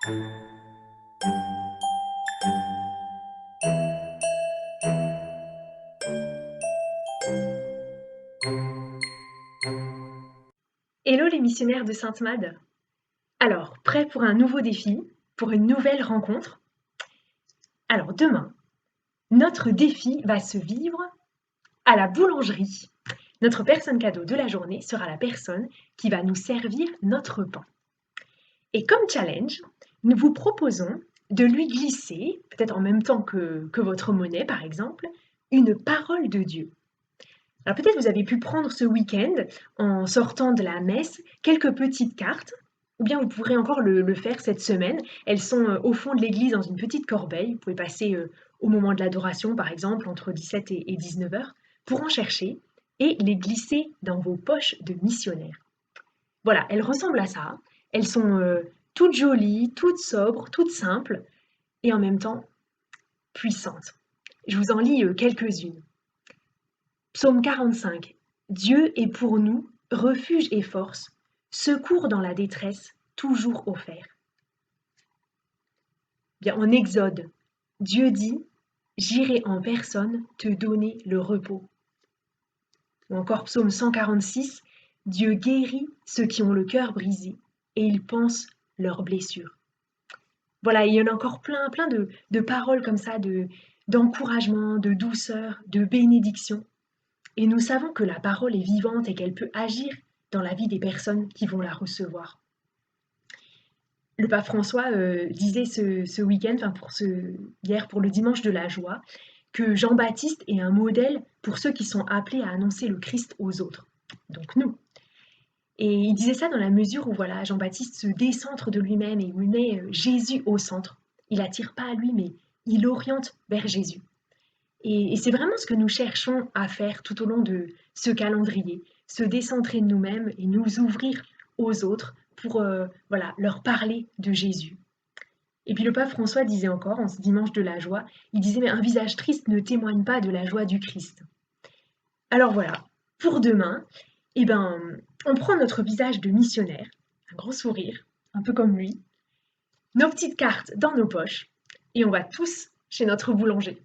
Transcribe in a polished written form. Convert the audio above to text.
Hello les missionnaires de Sainte-Made. Alors, prêts pour un nouveau défi, pour une nouvelle rencontre? Alors demain, notre défi va se vivre à la boulangerie. Notre personne cadeau de la journée sera la personne qui va nous servir notre pain. Et comme challenge, nous vous proposons de lui glisser, peut-être en même temps que votre monnaie par exemple, une parole de Dieu. Alors peut-être vous avez pu prendre ce week-end, en sortant de la messe, quelques petites cartes, ou bien vous pourrez encore le faire cette semaine. Elles sont au fond de l'église dans une petite corbeille. Vous pouvez passer au moment de l'adoration, par exemple, entre 17 et 19 heures, pour en chercher et les glisser dans vos poches de missionnaires. Voilà, elles ressemblent à ça. Elles sont toutes jolies, toutes sobres, toutes simples, et en même temps puissantes. Je vous en lis quelques-unes. Psaume 45. Dieu est pour nous refuge et force, secours dans la détresse, toujours offert. Bien, en Exode, Dieu dit, j'irai en personne te donner le repos. Ou encore Psaume 146, Dieu guérit ceux qui ont le cœur brisé et il pense leurs blessures. Voilà, il y en a encore plein de paroles comme ça, d'encouragement, de douceur, de bénédiction. Et nous savons que la parole est vivante et qu'elle peut agir dans la vie des personnes qui vont la recevoir. Le pape François disait ce week-end, hier pour le dimanche de la joie, que Jean-Baptiste est un modèle pour ceux qui sont appelés à annoncer le Christ aux autres, donc nous. Et il disait ça dans la mesure où voilà, Jean-Baptiste se décentre de lui-même et où il met Jésus au centre. Il n'attire pas à lui, mais il oriente vers Jésus. Et c'est vraiment ce que nous cherchons à faire tout au long de ce calendrier, se décentrer de nous-mêmes et nous ouvrir aux autres pour voilà, leur parler de Jésus. Et puis le pape François disait encore, en ce dimanche de la joie, il disait mais un visage triste ne témoigne pas de la joie du Christ. Alors voilà, pour demain, eh ben, on prend notre visage de missionnaire, un grand sourire, un peu comme lui, nos petites cartes dans nos poches, et on va tous chez notre boulanger.